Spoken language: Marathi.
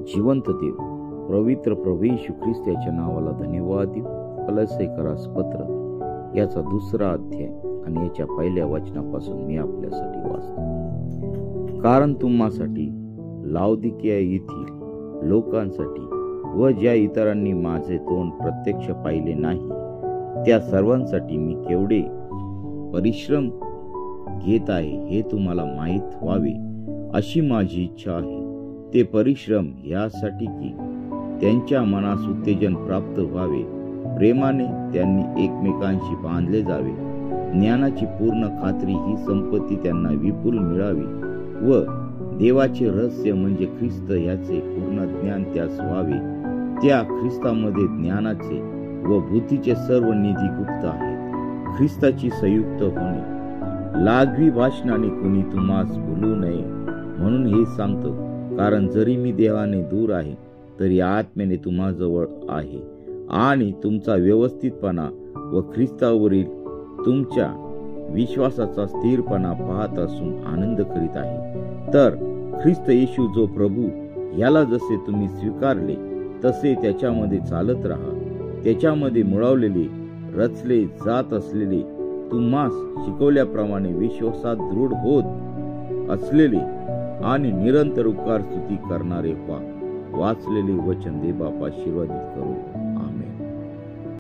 जिवंत देव, पवित्र प्रभू येशू ख्रिस्त याच्या नावाला धन्यवाद देऊ. कलसेकरास पत्र याचा 2रा अध्याय आणि याच्या 1ल्या वचनापासून मी आपल्यासाठी वाचतो. कारण तुम्हासाठी, लाउदिकिया येथील लोकांसाठी व ज्या इतरांनी माझे तोंड प्रत्यक्ष पाहिले नाही त्या सर्वांसाठी मी केवढे परिश्रम घेत आहे हे तुम्हाला माहीत व्हावे अशी माझी इच्छा आहे. ते परिश्रम यासाठी की त्यांच्या मनास उत्तेजन प्राप्त व्हावे, प्रेमाने त्यांनी एकमेकांशी बांधले जावे, ज्ञानाची पूर्ण खात्री ही संपत्ती त्यांना विपुल मिळावी व देवाचे रहस्य म्हणजे ख्रिस्त याचे पूर्ण ज्ञान त्यास व्हावे. त्या ख्रिस्तामध्ये ज्ञानाचे व बुद्धीचे सर्व निधी गुप्त आहेत. ख्रिस्ताची संयुक्त होणे, लाघवी भाषणाने कुणी तुम्हास भुलू नये म्हणून हे सांगतो. कारण जरी मी देवाने दूर आहे तरी आत्म्याने तुम्हाजवळ आहे आणि तुमचा व्यवस्थितपणा व ख्रिस्तावरील तुमच्या विश्वासाचा स्थिरपणा पाहत असून आनंद करीत आहे. तर ख्रिस्त येशू जो प्रभू याला जसे तुम्ही स्वीकारले तसे त्याच्यामध्ये चालत राहा. त्याच्यामध्ये मुळवलेले, रचले जात असलेले, तुम्हास शिकवल्याप्रमाणे विश्वासात दृढ होत असलेले आणि निरंतर उपकार स्तुती करणारे व्हा. वाचलेले वचन दे बापा आशीर्वादित करो.